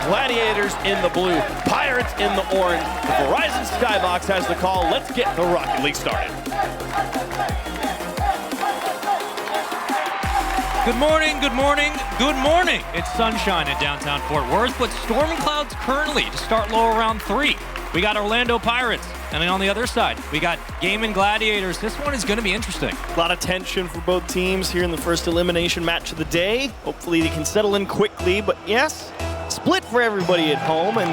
Gladiators in the blue, Pirates in the orange. The Verizon Skybox has the call. Let's get the Rocket League started. Good morning, good morning, good morning. It's sunshine in downtown Fort Worth, but storm clouds currently to start lower round 3. We got Orlando Pirates, and then on the other side, we got Game and Gladiators. This one is going to be interesting. A lot of tension for both teams here in the first elimination match of the day. Hopefully they can settle in quickly, but yes, split for everybody at home, and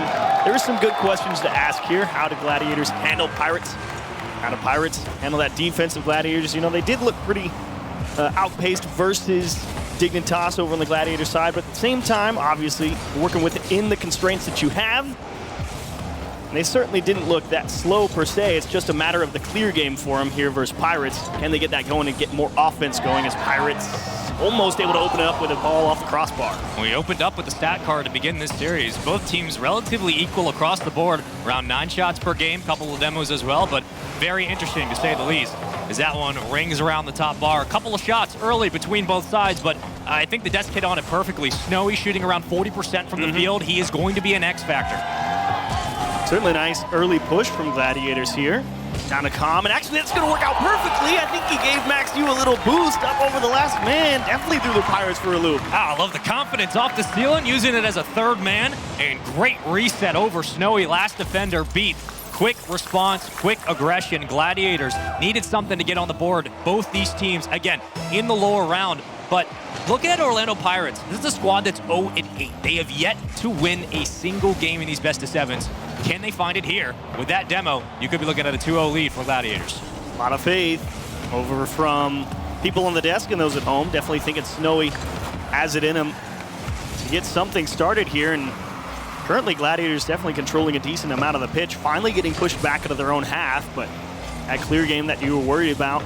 there are some good questions to ask here. How do Gladiators handle Pirates? How do Pirates handle that defense of Gladiators? You know, they did look pretty outpaced versus Dignitas over on the Gladiator side, but at the same time, obviously, working within the constraints that you have. And they certainly didn't look that slow per se. It's just a matter of the clear game for them here versus Pirates. Can they get that going and get more offense going as Pirates almost able to open it up with a ball off the crossbar? We opened up with the stat card to begin this series. Both teams relatively equal across the board, around 9 shots per game, couple of demos as well, but very interesting to say the least, as that one rings around the top bar. A couple of shots early between both sides, but I think the desk hit on it perfectly. Snowy shooting around 40% from the field. He is going to be an X factor. Certainly a nice early push from Gladiators here. Down to Com, and actually that's going to work out perfectly. I think he gave Max Yu a little boost up over the last man. Definitely threw the Pirates for a loop. I love the confidence off the ceiling, using it as a third man, and great reset over Snowy. Last defender beat. Quick response, quick aggression. Gladiators needed something to get on the board. Both these teams, again, in the lower round. But look at Orlando Pirates. This is a squad that's 0-8. They have yet to win a single game in these best-of-7s. Can they find it here? With that demo, you could be looking at a 2-0 lead for Gladiators. A lot of faith over from people on the desk and those at home. Definitely thinking Snowy has it in him to get something started here. And currently, Gladiators definitely controlling a decent amount of the pitch, finally getting pushed back into their own half, but that clear game that you were worried about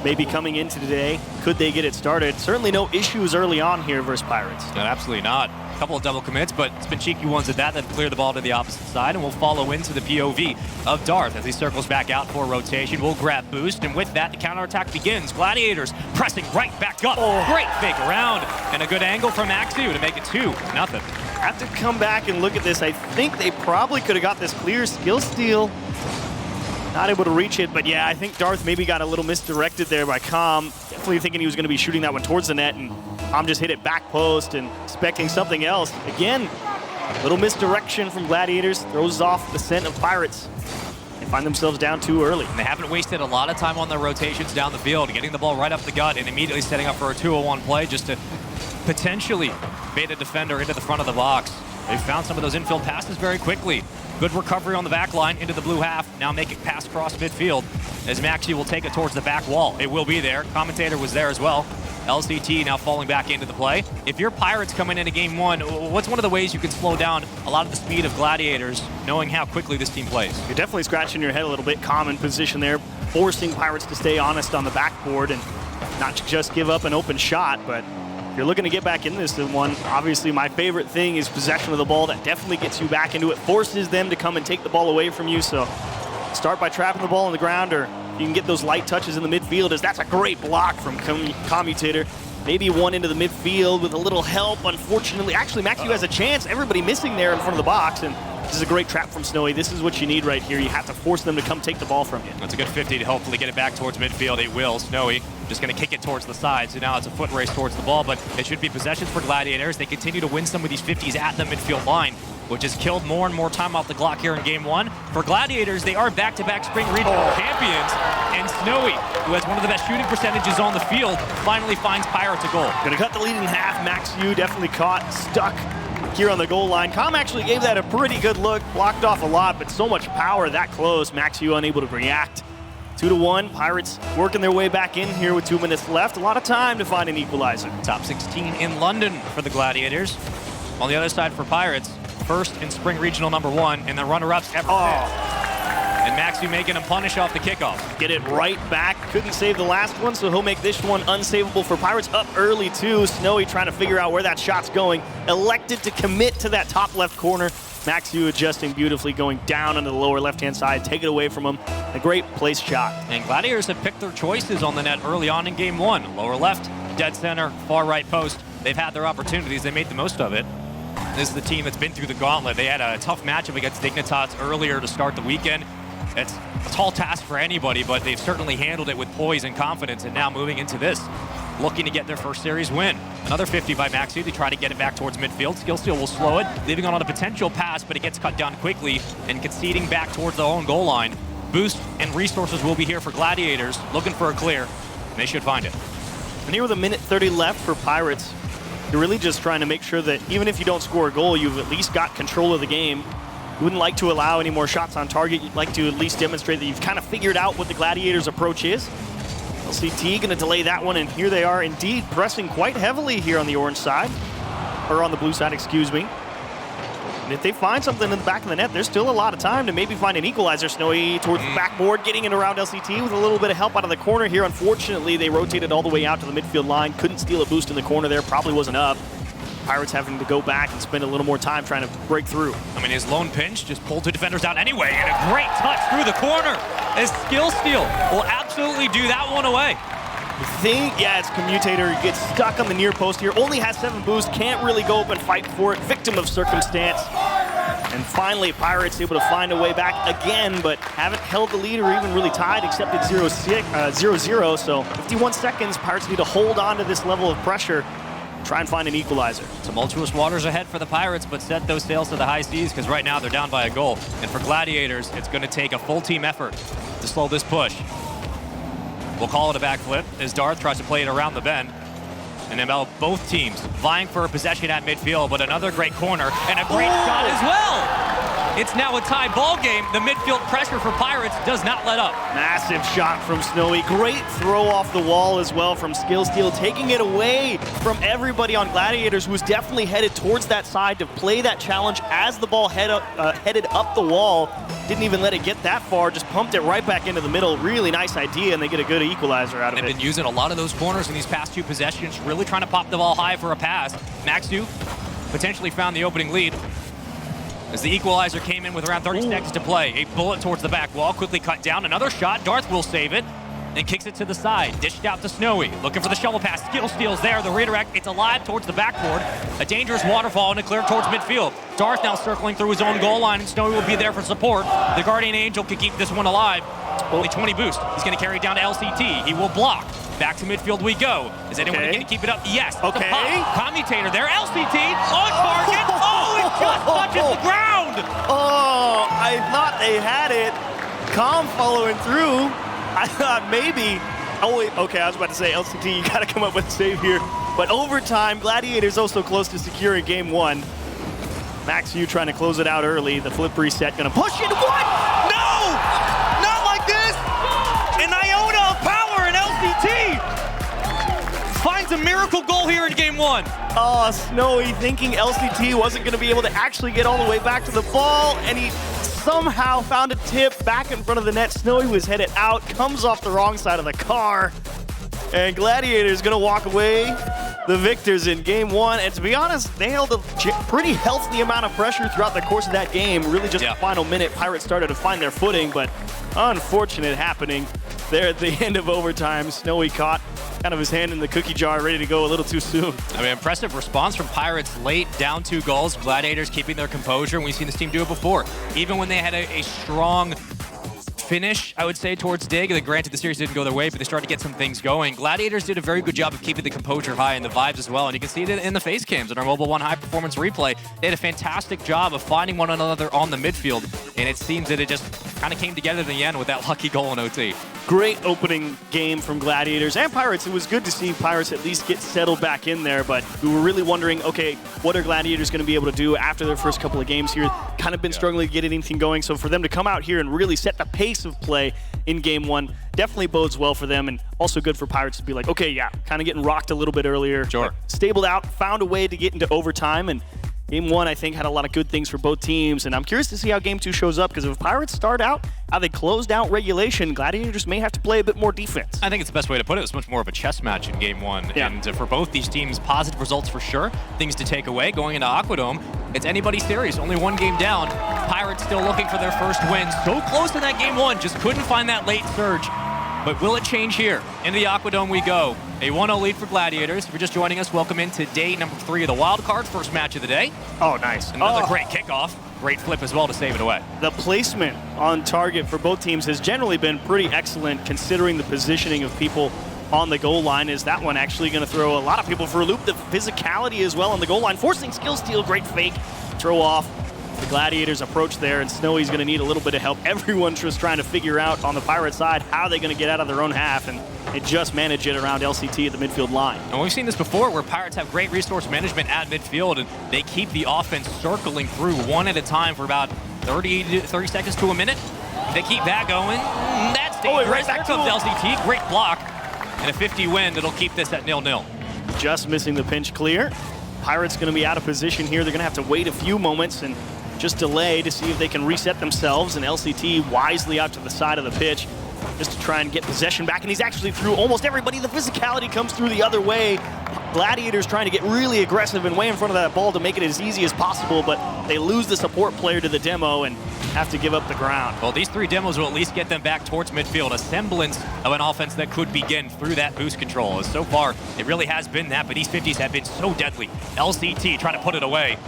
maybe coming into today, could they get it started? Certainly no issues early on here versus Pirates. No, absolutely not. A couple of double commits, but it's been cheeky ones at that clear the ball to the opposite side, and we'll follow into the POV of Darth as he circles back out for rotation. We'll grab boost, and with that, the counterattack begins. Gladiators pressing right back up. Great fake around, and a good angle from Axu to make it 2-0. Have to come back and look at this. I think they probably could have got this clear skill steal. Not able to reach it, but yeah, I think Darth maybe got a little misdirected there by Com. Definitely thinking he was going to be shooting that one towards the net, and Com just hit it back post and expecting something else. Again, a little misdirection from Gladiators, throws off the scent of Pirates. They find themselves down too early. And they haven't wasted a lot of time on their rotations down the field, getting the ball right up the gut and immediately setting up for a 2-0-1 play just to potentially bait a defender into the front of the box. They found some of those infield passes very quickly. Good recovery on the back line into the blue half. Now make it pass across midfield as Maxi will take it towards the back wall. It will be there. Commentator was there as well. LCT now falling back into the play. If you're Pirates coming into game 1, what's one of the ways you can slow down a lot of the speed of Gladiators, knowing how quickly this team plays? You're definitely scratching your head a little bit. Common position there, forcing Pirates to stay honest on the backboard and not just give up an open shot, but if you're looking to get back in this one, obviously my favorite thing is possession of the ball. That definitely gets you back into it, forces them to come and take the ball away from you. So start by trapping the ball on the ground, or you can get those light touches in the midfield, as that's a great block from Commutator. Maybe one into the midfield with a little help. Unfortunately, actually, Maxi has a chance. Everybody missing there in front of the box, and this is a great trap from Snowy. This is what you need right here. You have to force them to come take the ball from you. That's a good 50 to hopefully get it back towards midfield. It will. Snowy just going to kick it towards the side. So now it's a foot race towards the ball, but it should be possessions for Gladiators. They continue to win some of these 50s at the midfield line, which has killed more and more time off the clock here in game 1. For Gladiators, they are back-to-back spring regional champions, and Snowy, who has one of the best shooting percentages on the field, finally finds Pirates a goal. Gonna cut the lead in half. Max Yu definitely caught, stuck here on the goal line. Com actually gave that a pretty good look, blocked off a lot, but so much power that close. Max Yu unable to react. 2-1, Pirates working their way back in here with 2 minutes left. A lot of time to find an equalizer. Top 16 in London for the Gladiators. On the other side for Pirates, first in spring regional #1, and the runner-ups ever. And Maxi making him punish off the kickoff. Get it right back. Couldn't save the last one, so he'll make this one unsavable for Pirates. Up early, too. Snowy trying to figure out where that shot's going. Elected to commit to that top left corner. Max Yu adjusting beautifully, going down on the lower left-hand side. Take it away from him. A great place shot. And Gladiators have picked their choices on the net early on in game 1. Lower left, dead center, far right post. They've had their opportunities. They made the most of it. This is the team that's been through the gauntlet. They had a tough matchup against Dignitas earlier to start the weekend. It's a tall task for anybody, but they've certainly handled it with poise and confidence, and now moving into this, looking to get their first series win. Another 50 by Maxu. They try to get it back towards midfield. Skillsteal will slow it, leaving on a potential pass, but it gets cut down quickly and conceding back towards their own goal line. Boost and resources will be here for Gladiators, looking for a clear, and they should find it. And here with a minute 30 left for Pirates, you're really just trying to make sure that even if you don't score a goal, you've at least got control of the game. You wouldn't like to allow any more shots on target. You'd like to at least demonstrate that you've kind of figured out what the Gladiators' approach is. LCT going to delay that one, and here they are indeed pressing quite heavily here on the orange side, or on the blue side, excuse me. And if they find something in the back of the net, there's still a lot of time to maybe find an equalizer. Snowy towards the backboard, getting in around LCT with a little bit of help out of the corner here. Unfortunately, they rotated all the way out to the midfield line. Couldn't steal a boost in the corner there. Probably wasn't up. Pirates having to go back and spend a little more time trying to break through. I mean, his lone pinch just pulled two defenders out anyway, and a great touch through the corner. His Skillsteal will absolutely do that one away. Yeah, it's Commutator. He gets stuck on the near post here. Only has 7 boosts. Can't really go up and fight for it. Victim of circumstance. And finally, Pirates able to find a way back again, but haven't held the lead or even really tied, except at 0-0. So 51 seconds. Pirates need to hold on to this level of pressure. Try and find an equalizer. Tumultuous waters ahead for the Pirates, but set those sails to the high seas because right now they're down by a goal. And for Gladiators, it's going to take a full team effort to slow this push. We'll call it a backflip as Darth tries to play it around the bend. And then both teams vying for a possession at midfield, but another great corner and a great shot as well. It's now a tie ball game. The midfield pressure for Pirates does not let up. Massive shot from Snowy. Great throw off the wall as well from Skillsteal, taking it away from everybody on Gladiators, who was definitely headed towards that side to play that challenge as the ball headed up the wall. Didn't even let it get that far, just pumped it right back into the middle. Really nice idea, and they get a good equalizer out of it. They've been using a lot of those corners in these past 2 possessions, really trying to pop the ball high for a pass. Maxu potentially found the opening lead as the equalizer came in with around 30 seconds to play. A bullet towards the back wall, quickly cut down. Another shot, Darth will save it, and kicks it to the side. Dished out to Snowy, looking for the shovel pass. Skillsteal's there, the redirect, it's alive towards the backboard. A dangerous waterfall and a clear towards midfield. Darth now circling through his own goal line, and Snowy will be there for support. The Guardian Angel can keep this one alive. Only 20 boost. He's going to carry it down to LCT. He will block. Back to midfield we go. Is anyone going to keep it up? Yes. Okay. Commutator there. LCT on target. Oh, it just touches the ground. Oh, I thought they had it. Calm following through. I thought maybe. Oh, wait. Okay, I was about to say, LCT, you got to come up with a save here. But overtime, Gladiators also close to securing game 1. Maxu trying to close it out early. The flip reset going to push it. What? No! Not like this! An iota of power in LCT! Finds a miracle goal here in game 1. Oh, Snowy thinking LCT wasn't going to be able to actually get all the way back to the ball, and he somehow found a tip back in front of the net. Snowy was headed out, comes off the wrong side of the car, and Gladiators going to walk away the victors in game 1. And to be honest, they held a pretty healthy amount of pressure throughout the course of that game. Really just the final minute, Pirates started to find their footing, but unfortunate happening there at the end of overtime. Snowy caught kind of his hand in the cookie jar, ready to go a little too soon. I mean, impressive response from Pirates late, down 2 goals. Gladiators keeping their composure, and we've seen this team do it before. Even when they had a strong finish, I would say, towards Dig. Granted, the series didn't go their way, but they started to get some things going. Gladiators did a very good job of keeping the composure high and the vibes as well, and you can see it in the face cams in our Mobile One high performance replay. They did a fantastic job of finding one another on the midfield, and it seems that it just kind of came together in the end with that lucky goal in OT. Great opening game from Gladiators and Pirates. It was good to see Pirates at least get settled back in there, but we were really wondering, okay, what are Gladiators going to be able to do after their first couple of games here? Kind of been struggling to get anything going, so for them to come out here and really set the pace of play in game 1 definitely bodes well for them, and also good for Pirates to be like, okay, yeah, kind of getting rocked a little bit earlier. Sure. Stabled out, found a way to get into overtime, and game 1, I think, had a lot of good things for both teams, and I'm curious to see how game 2 shows up, because if Pirates start out how they closed out regulation, Gladiators may have to play a bit more defense. I think it's the best way to put it. It's much more of a chess match in game 1. Yeah. And for both these teams, positive results for sure. Things to take away going into Aquadome. It's anybody's series, only 1 game down. Pirates still looking for their first win. So close in that game 1, just couldn't find that late surge. But will it change here? Into the Aquadome we go. A 1-0 lead for Gladiators. If you're just joining us, welcome into day number 3 of the Wildcard, first match of the day. Oh, nice. Another great kickoff. Great flip as well to save it away. The placement on target for both teams has generally been pretty excellent considering the positioning of people on the goal line. Is that one actually going to throw a lot of people for a loop? The physicality as well on the goal line, forcing skill steal, great fake, throw off. The Gladiators approach there, and Snowy's going to need a little bit of help. Everyone's just trying to figure out on the Pirate side how they're going to get out of their own half, and they just manage it around LCT at the midfield line. And we've seen this before where Pirates have great resource management at midfield, and they keep the offense circling through one at a time for about 30 seconds to a minute. They keep that going. That's dangerous. Right There comes LCT. Great block. And a 50 win that'll keep this at 0-0. Just missing the pinch clear. Pirates going to be out of position here. They're going to have to wait a few moments and just delay to see if they can reset themselves, and LCT wisely out to the side of the pitch just to try and get possession back, and he's actually through almost everybody. The physicality comes through the other way. Gladiators trying to get really aggressive and way in front of that ball to make it as easy as possible, but they lose the support player to the demo and have to give up the ground. Well, these 3 demos will at least get them back towards midfield, a semblance of an offense that could begin through that boost control. As so far, it really has been that, but these 50s have been so deadly. LCT trying to put it away.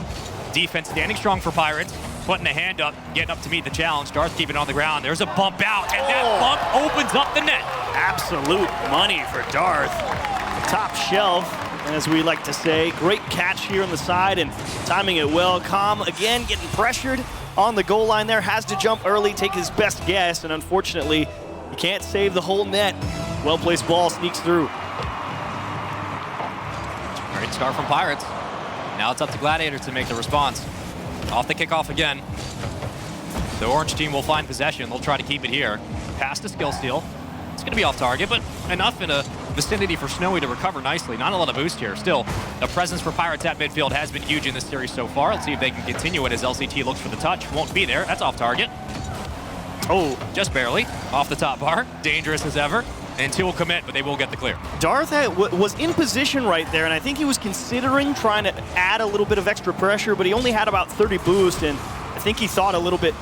Defense standing strong for Pirates, putting a hand up, getting up to meet the challenge. Darth keeping it on the ground. There's a bump out, and that bump opens up the net. Absolute money for Darth. Top shelf, as we like to say. Great catch here on the side and timing it well. Calm again, getting pressured on the goal line there. Has to jump early, take his best guess, and unfortunately, he can't save the whole net. Well-placed ball sneaks through. Great start from Pirates. Now it's up to Gladiators to make the response. Off the kickoff again. The orange team will find possession. They'll try to keep it here. Pass to skill steal. It's going to be off target, but enough in a vicinity for Snowy to recover nicely. Not a lot of boost here. Still, the presence for Pirates at midfield has been huge in this series so far. Let's see if they can continue it as LCT looks for the touch. Won't be there. That's off target. Oh, just barely. Off the top bar. Dangerous as ever. And 2 will commit, but they will get the clear. Darth was in position right there, and I think he was considering trying to add a little bit of extra pressure, but he only had about 30 boost, and I think he thought a little bit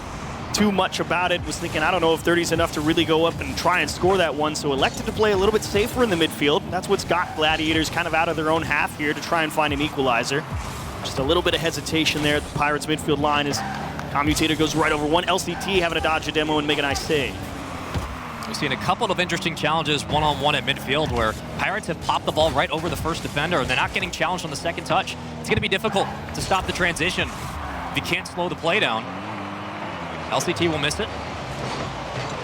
too much about it, was thinking, I don't know if 30 is enough to really go up and try and score that one, so elected to play a little bit safer in the midfield. That's what's got Gladiators kind of out of their own half here to try and find an equalizer. Just a little bit of hesitation there at the Pirates midfield line as Commutator goes right over one. LCT having to dodge a demo and make a nice save. We've seen a couple of interesting challenges one-on-one at midfield where Pirates have popped the ball right over the first defender and they're not getting challenged on the second touch. It's going to be difficult to stop the transition if you can't slow the play down. LCT will miss it.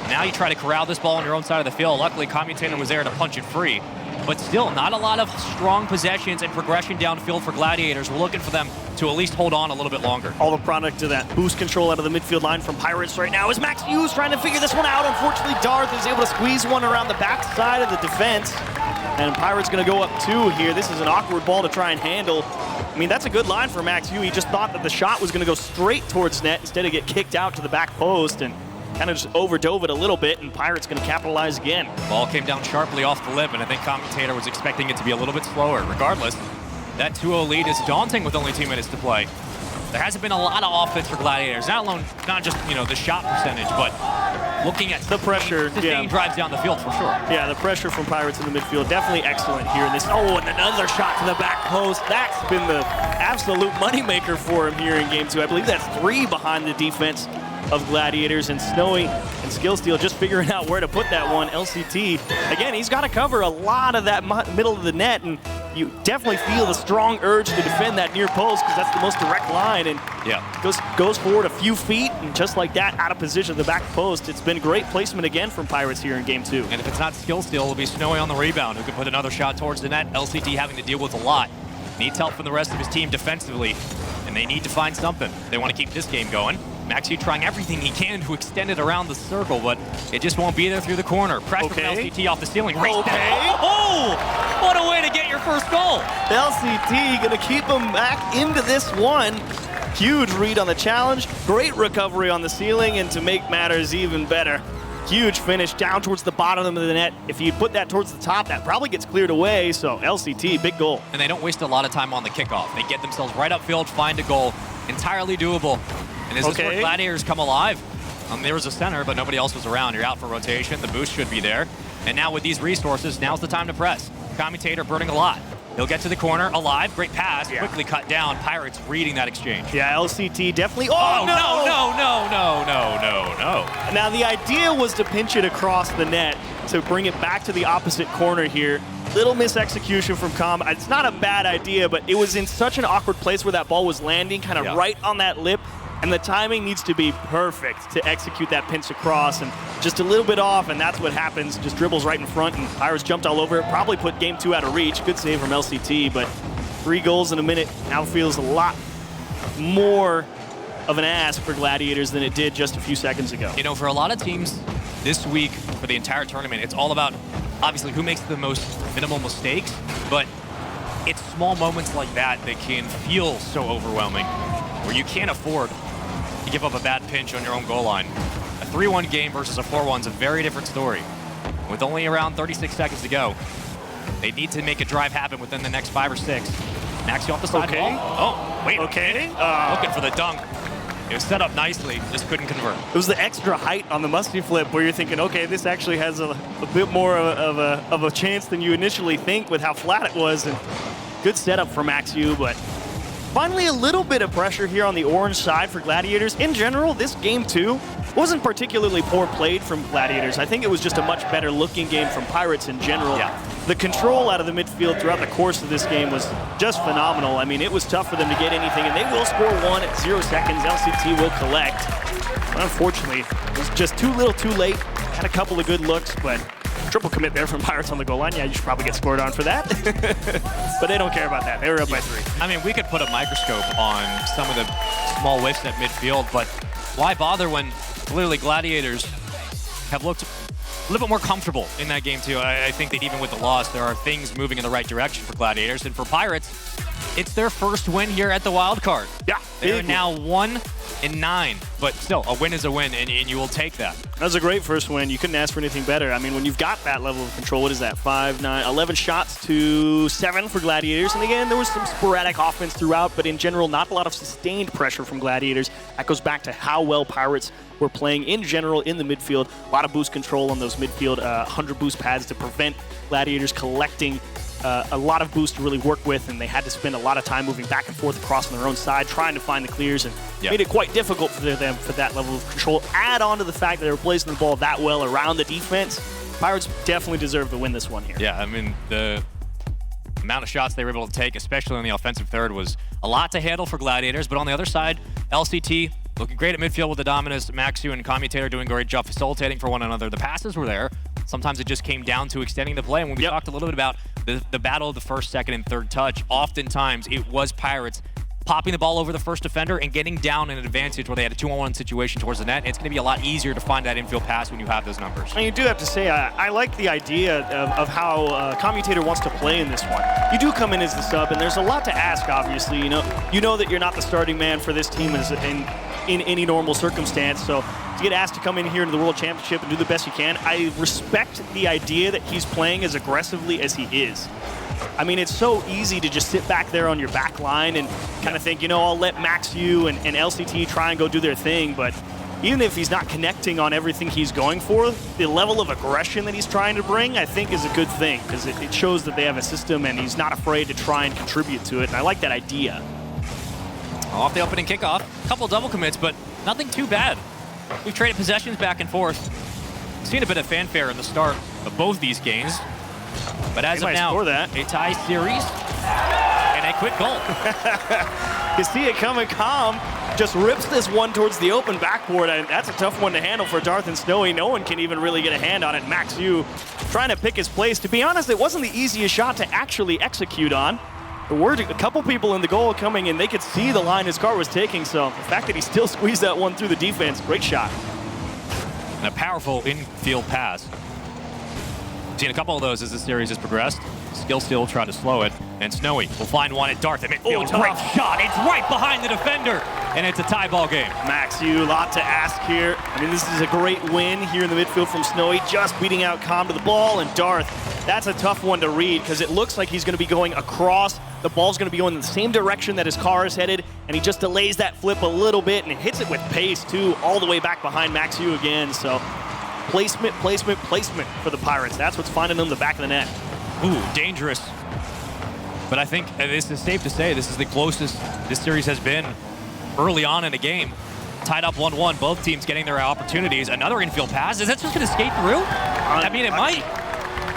Now you try to corral this ball on your own side of the field. Luckily, Commutator was there to punch it free. But still, not a lot of strong possessions and progression downfield for Gladiators. We're looking for them to at least hold on a little bit longer. All the product of that boost control out of the midfield line from Pirates right now is Max Hughes trying to figure this one out. Unfortunately, Darth is able to squeeze one around the backside of the defense. And Pirates going to go up 2 here. This is an awkward ball to try and handle. I mean, that's a good line for Max Hughes. He just thought that the shot was going to go straight towards net instead of get kicked out to the back post. And kind of just overdove it a little bit, and Pirates going to capitalize again. Ball came down sharply off the lip, and I think Commutator was expecting it to be a little bit slower. Regardless, that 2-0 lead is daunting with only 2 minutes to play. There hasn't been a lot of offense for Gladiators, not just the shot percentage, but looking at the pressure, sustained drives down the field for sure. Yeah, the pressure from Pirates in the midfield definitely excellent here in this. Oh, and another shot to the back post. That's been the absolute moneymaker for him here in game 2. I believe that's 3 behind the defense of Gladiators, and Snowy and Skillsteel just figuring out where to put that one. LCT, again, he's got to cover a lot of that middle of the net, and you definitely feel the strong urge to defend that near post because that's the most direct line, and goes forward a few feet, and just like that, out of position at the back post. It's been great placement again from Pirates here in game 2. And if it's not Skillsteel, it'll be Snowy on the rebound who can put another shot towards the net. LCT having to deal with a lot. Needs help from the rest of his team defensively, and they need to find something. They want to keep this game going. Maxi trying everything he can to extend it around the circle, but it just won't be there through the corner. Pressure from LCT off the ceiling. Oh, what a way to get your first goal. LCT going to keep him back into this one. Huge read on the challenge. Great recovery on the ceiling, and to make matters even better, huge finish down towards the bottom of the net. If you put that towards the top, that probably gets cleared away, so LCT, big goal. And they don't waste a lot of time on the kickoff. They get themselves right upfield, find a goal. Entirely doable. And is this where Gladiators come alive? There was a center, but nobody else was around. You're out for rotation. The boost should be there. And now with these resources, now's the time to press. Commutator burning a lot. He'll get to the corner, alive, great pass, quickly cut down. Pirates reading that exchange. Yeah, LCT definitely, Oh, no! No. Now the idea was to pinch it across the net to bring it back to the opposite corner here. Little misexecution from Com. It's not a bad idea, but it was in such an awkward place where that ball was landing, kind of right on that lip. And the timing needs to be perfect to execute that pinch across, and just a little bit off, and that's what happens. Just dribbles right in front, and Pirates jumped all over it. Probably put game 2 out of reach. Good save from LCT, but 3 goals in a minute now feels a lot more of an ask for Gladiators than it did just a few seconds ago. You know, for a lot of teams this week, for the entire tournament, it's all about, obviously, who makes the most minimal mistakes, but it's small moments like that that can feel so overwhelming, where you can't afford to give up a bad pinch on your own goal line. A 3-1 game versus a 4-1 is a very different story. With only around 36 seconds to go, they need to make a drive happen within the next 5 or 6. Maxi off the side wall. Oh, wait. Okay. Looking for the dunk. It was set up nicely, just couldn't convert. It was the extra height on the musty flip where you're thinking, okay, this actually has a bit more of a chance than you initially think with how flat it was. And good setup for Maxiu, but finally a little bit of pressure here on the orange side for Gladiators. In general, this game 2 wasn't particularly poor played from Gladiators. I think it was just a much better looking game from Pirates in general. The control out of the midfield throughout the course of this game was just phenomenal. I mean, it was tough for them to get anything, and they will score 1 at 0 seconds. LCT will collect. But unfortunately, it was just too little too late. Had a couple of good looks, but triple commit there from Pirates on the goal line. Yeah, you should probably get scored on for that. But they don't care about that. They were up by 3. I mean, we could put a microscope on some of the small whiffs at midfield, but why bother when clearly Gladiators have looked a little bit more comfortable in that game too. I think that even with the loss, there are things moving in the right direction for Gladiators. And for Pirates, it's their first win here at the Wildcard. Yeah. They're now 1-9, but still, a win is a win, and you will take that. That was a great first win. You couldn't ask for anything better. I mean, when you've got that level of control, what is that, 5, 9, 11 shots to 7 for Gladiators. And again, there was some sporadic offense throughout, but in general, not a lot of sustained pressure from Gladiators. That goes back to how well Pirates were playing in general in the midfield. A lot of boost control on those midfield, 100 boost pads to prevent Gladiators collecting a lot of boost to really work with, and they had to spend a lot of time moving back and forth across on their own side, trying to find the clears, and made it quite difficult for them for that level of control. Add on to the fact that they were placing the ball that well around the defense. Pirates definitely deserve to win this one here. Yeah, I mean, the amount of shots they were able to take, especially on the offensive third, was a lot to handle for Gladiators, but on the other side, LCT looking great at midfield with the dominance. Maxu and Commutator doing a great job facilitating for one another. The passes were there. Sometimes it just came down to extending the play. And when we talked a little bit about the battle of the first, second, and third touch, oftentimes it was Pirates popping the ball over the first defender and getting down in an advantage where they had a 2-on-1 situation towards the net. It's going to be a lot easier to find that infield pass when you have those numbers. And you do have to say, I like the idea of how Commutator wants to play in this one. You do come in as the sub, and there's a lot to ask, obviously. You know that you're not the starting man for this team in any normal circumstance, so to get asked to come in here into the World Championship and do the best you can, I respect the idea that he's playing as aggressively as he is. I mean, it's so easy to just sit back there on your back line and kind of think, I'll let Maxiu and LCT try and go do their thing, but even if he's not connecting on everything he's going for, the level of aggression that he's trying to bring, I think, is a good thing, because it shows that they have a system and he's not afraid to try and contribute to it, and I like that idea. Off the opening kickoff, a couple double commits, but nothing too bad. We've traded possessions back and forth. Seen a bit of fanfare in the start of both these games, but as of now, a tie series and a quick goal. You see it coming. Com just rips this one towards the open backboard, and that's a tough one to handle for Darth and Snowy. No one can even really get a hand on it. Maxu trying to pick his place. To be honest, it wasn't the easiest shot to actually execute on. There were a couple people in the goal coming, and they could see the line his car was taking, so the fact that he still squeezed that one through the defense, great shot. And a powerful infield pass. Seen a couple of those as the series has progressed. Skill still try to slow it, and Snowy will find one at Darth at midfield. Great shot, it's right behind the defender, and it's a tie ball game. Maxu, a lot to ask here. I mean, this is a great win here in the midfield from Snowy, just beating out Com to the ball, and Darth, that's a tough one to read, because it looks like he's going to be going across. The ball's going to be going in the same direction that his car is headed, and he just delays that flip a little bit and hits it with pace, too, all the way back behind Maxu again. So Placement, placement, placement for the Pirates. That's what's finding them the back of the net. Ooh, dangerous. But I think this is safe to say this is the closest this series has been early on in a game. Tied up 1-1, both teams getting their opportunities. Another infield pass. Is that just going to skate through? I mean, it might.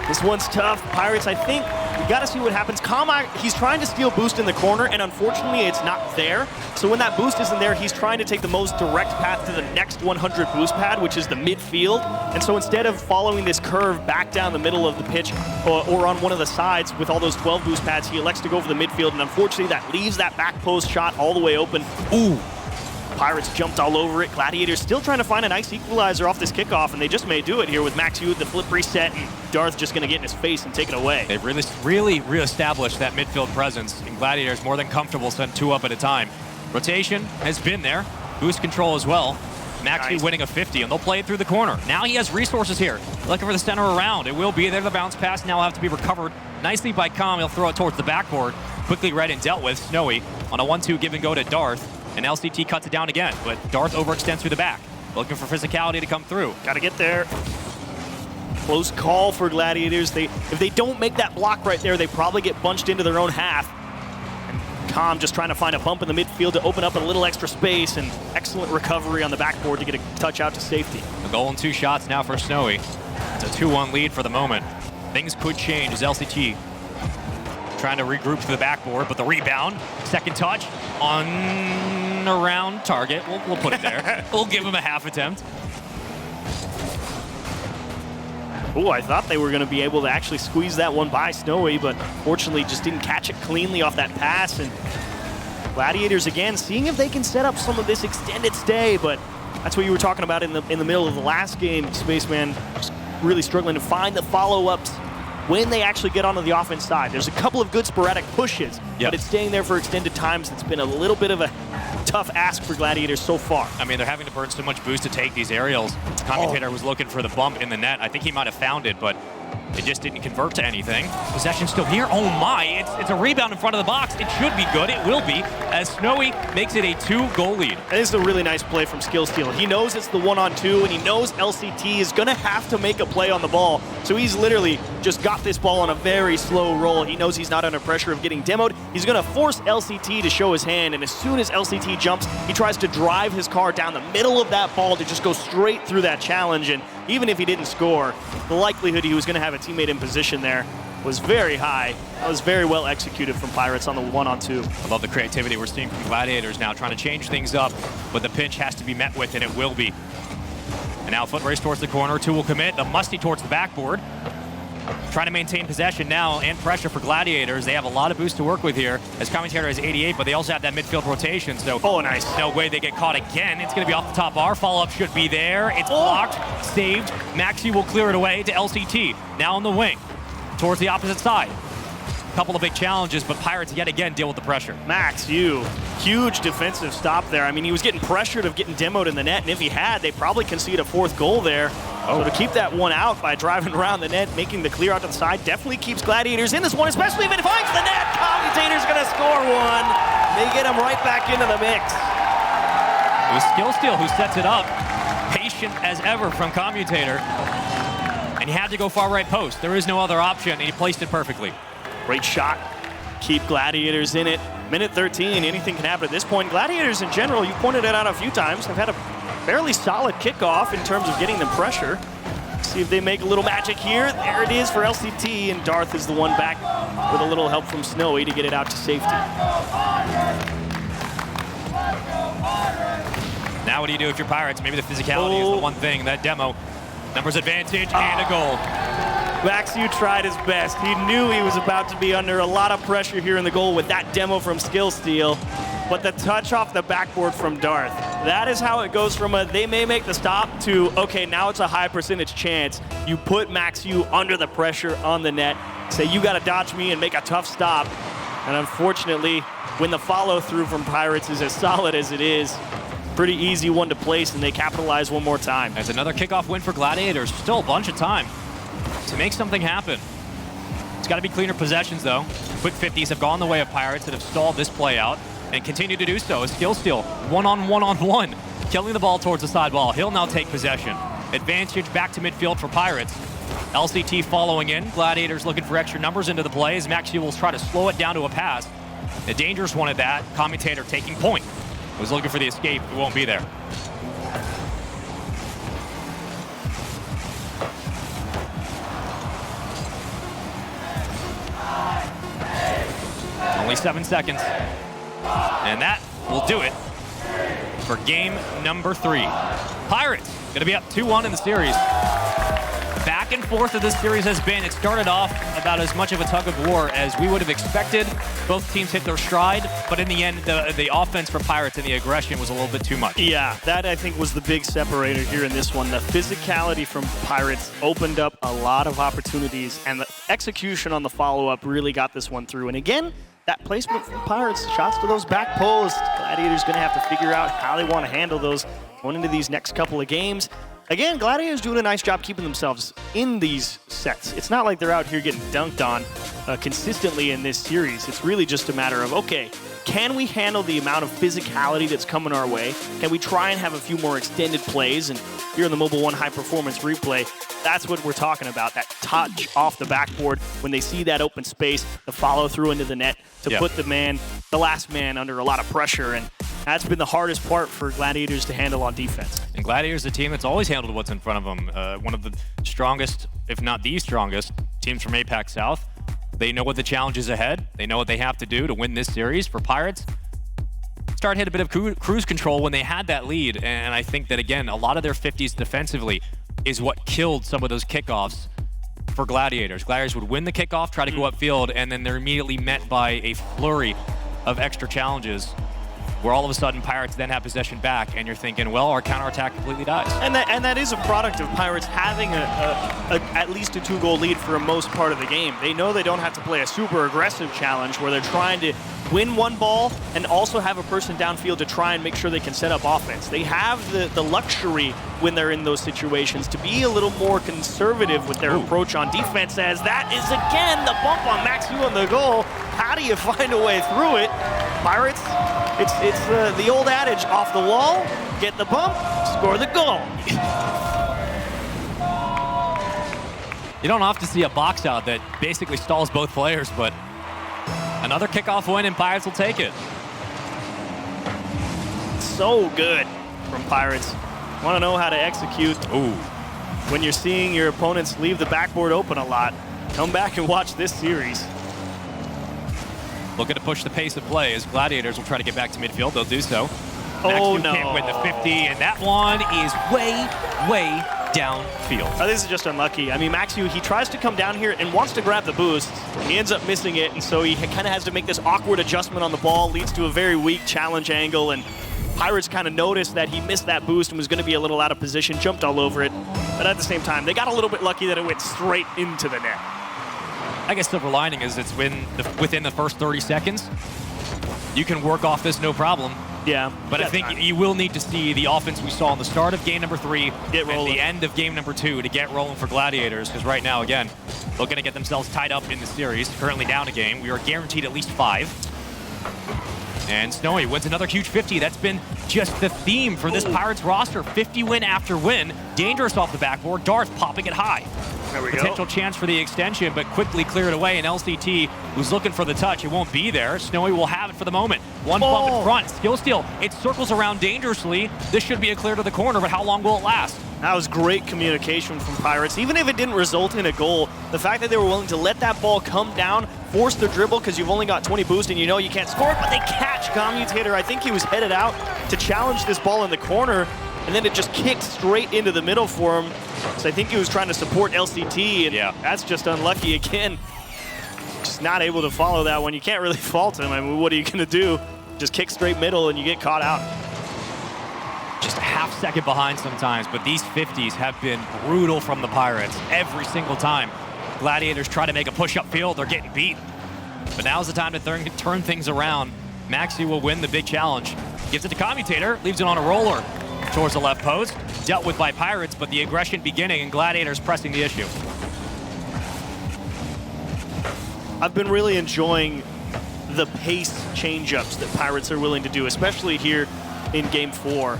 This one's tough. Pirates, I think, we got to see what happens. Kama, he's trying to steal boost in the corner, and unfortunately, it's not there. So when that boost isn't there, he's trying to take the most direct path to the next 100 boost pad, which is the midfield. And so instead of following this curve back down the middle of the pitch or on one of the sides with all those 12 boost pads, he elects to go for the midfield, and unfortunately, that leaves that back post shot all the way open. Ooh. Pirates jumped all over it. Gladiators still trying to find a nice equalizer off this kickoff, and they just may do it here with Max Yu, the flip reset, and Darth just going to get in his face and take it away. They've really reestablished that midfield presence, and Gladiators more than comfortable send 2 up at a time. Rotation has been there. Boost control as well. Max Yu winning a 50, and they'll play it through the corner. Now he has resources here. Looking for the center around. It will be there. The bounce pass now will have to be recovered nicely by Kam. He'll throw it towards the backboard. Quickly read and dealt with. Snowy on a 1-2 give and go to Darth. And LCT cuts it down again, but Darth overextends through the back. Looking for physicality to come through. Got to get there. Close call for Gladiators. If they don't make that block right there, they probably get bunched into their own half. And Kam just trying to find a bump in the midfield to open up a little extra space, and excellent recovery on the backboard to get a touch out to safety. A goal and 2 shots now for Snowy. It's a 2-1 lead for the moment. Things could change as LCT trying to regroup to the backboard, but the rebound, second touch on around target. We'll put it there. We'll give him a half attempt. Oh, I thought they were going to be able to actually squeeze that one by Snowy, but fortunately just didn't catch it cleanly off that pass. And Gladiators again, seeing if they can set up some of this extended stay, but that's what you were talking about in the middle of the last game. Spaceman just really struggling to find the follow-ups when they actually get onto the offense side. There's a couple of good sporadic pushes, but it's staying there for extended times. It's been a little bit of a tough ask for Gladiators so far. I mean, they're having to burn so much boost to take these aerials. Commentator was looking for the bump in the net. I think he might have found it, but it just didn't convert to anything. Possession still here. Oh my, it's a rebound in front of the box. It should be good. It will be, as Snowy makes it a 2-goal lead. This is a really nice play from Skill Steal. He knows it's the 1-on-2, and he knows LCT is going to have to make a play on the ball. So he's literally just got this ball on a very slow roll. He knows he's not under pressure of getting demoed. He's going to force LCT to show his hand, and as soon as LCT jumps, he tries to drive his car down the middle of that ball to just go straight through that challenge. And even if he didn't score, the likelihood he was going to have a teammate in position there was very high. That was very well executed from Pirates on the 1-on-2. I love the creativity we're seeing from Gladiators now, trying to change things up, but the pinch has to be met with, and it will be. And now foot race towards the corner. 2 will commit. The musty towards the backboard. Trying to maintain possession now and pressure for Gladiators. They have a lot of boost to work with here, as commentator has 88, but they also have that midfield rotation, so nice. No way they get caught again. It's going to be off the top bar. Follow-up should be there. It's blocked, saved. Maxi will clear it away to LCT. Now on the wing, towards the opposite side. Couple of big challenges, but Pirates yet again deal with the pressure. Max Yu, huge defensive stop there. I mean, he was getting pressured of getting demoed in the net, and if he had, they probably concede a 4th goal there. So to keep that one out by driving around the net, making the clear out to the side, definitely keeps Gladiators in this one, especially if it finds the net. Commentator's going to score one. They get him right back into the mix. It was Skill Steal who sets it up. Patient as ever from Commutator. And he had to go far right post. There is no other option, and he placed it perfectly. Great shot. Keep Gladiators in it. Minute 13, anything can happen at this point. Gladiators in general, you pointed it out a few times, have had a fairly solid kickoff in terms of getting them pressure. See if they make a little magic here. There it is for LCT, and Darth is the one back with a little help from Snowy to get it out to safety. Now what do you do if you're Pirates? Maybe the physicality is the one thing. That demo, numbers advantage, and a goal. Max Yu tried his best. He knew he was about to be under a lot of pressure here in the goal with that demo from Skill Steal. But the touch off the backboard from Darth, that is how it goes from a they may make the stop to, okay, now it's a high percentage chance. You put Max Yu under the pressure on the net, say you got to dodge me and make a tough stop. And unfortunately, when the follow through from Pirates is as solid as it is, pretty easy one to place, and they capitalize one more time. That's another kickoff win for Gladiators. Still a bunch of time to make something happen. It's got to be cleaner possessions, though. Quick 50s have gone the way of Pirates that have stalled this play out and continue to do so. A Skill Steal, one-on-one-on-one, killing the ball towards the side wall. He'll now take possession. Advantage back to midfield for Pirates. LCT following in. Gladiators looking for extra numbers into the play as Maxi will try to slow it down to a pass. The Dangerous wanted that. Commentator taking point. Was looking for the escape. It won't be there. Only 7 seconds. And that will do it for game number 3. Pirates going to be up 2-1 in the series. Back and forth of this series has been. It started off about as much of a tug of war as we would have expected. Both teams hit their stride, but in the end, the offense for Pirates and the aggression was a little bit too much. Yeah, that I think was the big separator here in this one. The physicality from Pirates opened up a lot of opportunities, and the execution on the follow-up really got this one through. And again, that placement from Pirates, shots to those back posts. Gladiators going to have to figure out how they want to handle those going into these next couple of games. Again, Gladiators doing a nice job keeping themselves in these sets. It's not like they're out here getting dunked on consistently in this series. It's really just a matter of, okay, can we handle the amount of physicality that's coming our way? Can we try and have a few more extended plays? And here in the Mobile One High Performance Replay, that's what we're talking about, that touch off the backboard when they see that open space, the follow through into the net to put the last man under a lot of pressure. And that's been the hardest part for Gladiators to handle on defense. And Gladiators, a team that's always handled what's in front of them. One of the strongest, if not the strongest, teams from APAC South. They know what the challenge is ahead. They know what they have to do to win this series. For Pirates, Start hit a bit of cruise control when they had that lead. And I think that, again, a lot of their 50s defensively is what killed some of those kickoffs for Gladiators. Gladiators would win the kickoff, try to go upfield, and then they're immediately met by a flurry of extra challenges where all of a sudden Pirates then have possession back, and you're thinking, well, our counterattack completely dies. And that is a product of Pirates having at least a 2-goal lead for most part of the game. They know they don't have to play a super aggressive challenge where they're trying to win one ball and also have a person downfield to try and make sure they can set up offense. They have the luxury when they're in those situations to be a little more conservative with their approach on defense, as that is, again, the bump on Maxu on the goal. How do you find a way through it? Pirates, it's the old adage, off the wall, get the bump, score the goal. You don't often see a box out that basically stalls both players, but another kickoff win and Pirates will take it. So good from Pirates. Want to know how to execute. When you're seeing your opponents leave the backboard open a lot, come back and watch this series. Looking to push the pace of play as Gladiators will try to get back to midfield. They'll do so. Oh, Maxu no. can't win the 50, and that one is way downfield. Oh, this is just unlucky. I mean, Maxu, he tries to come down here and wants to grab the boost. He ends up missing it, and so he kind of has to make this awkward adjustment on the ball, leads to a very weak challenge angle, and Pirates kind of noticed that he missed that boost and was going to be a little out of position, jumped all over it. But at the same time, they got a little bit lucky that it went straight into the net. I guess silver lining is it's within the first 30 seconds. You can work off this no problem. Yeah. But I think you will need to see the offense we saw in the start of game number 3 and the end of game number 2 to get rolling for Gladiators, because right now, again, looking to get themselves tied up in the series, currently down a game. We are guaranteed at least 5. And Snowy wins another huge 50. That's been just the theme for this Pirates roster. 50 win after win. Dangerous off the backboard. Darth popping it high. There we go. Potential chance for the extension, but quickly cleared away. And LCT was looking for the touch. It won't be there. Snowy will have it for the moment. One bump in front. Skill steal. It circles around dangerously. This should be a clear to the corner, but how long will it last? That was great communication from Pirates. Even if it didn't result in a goal, the fact that they were willing to let that ball come down, force the dribble because you've only got 20 boost and you know you can't score it, but they catch Commutator. I think he was headed out to challenge this ball in the corner, and then it just kicked straight into the middle for him. So I think he was trying to support LCT, and that's just unlucky again. Just not able to follow that one. You can't really fault him. I mean, what are you going to do? Just kick straight middle and you get caught out. Just a half second behind sometimes, but these 50s have been brutal from the Pirates every single time. Gladiators try to make a push upfield, they're getting beat. But now's the time to turn things around. Maxi will win the big challenge. Gives it to Commutator, leaves it on a roller towards the left post. Dealt with by Pirates, but the aggression beginning and Gladiators pressing the issue. I've been really enjoying the pace change-ups that Pirates are willing to do, especially here in Game 4.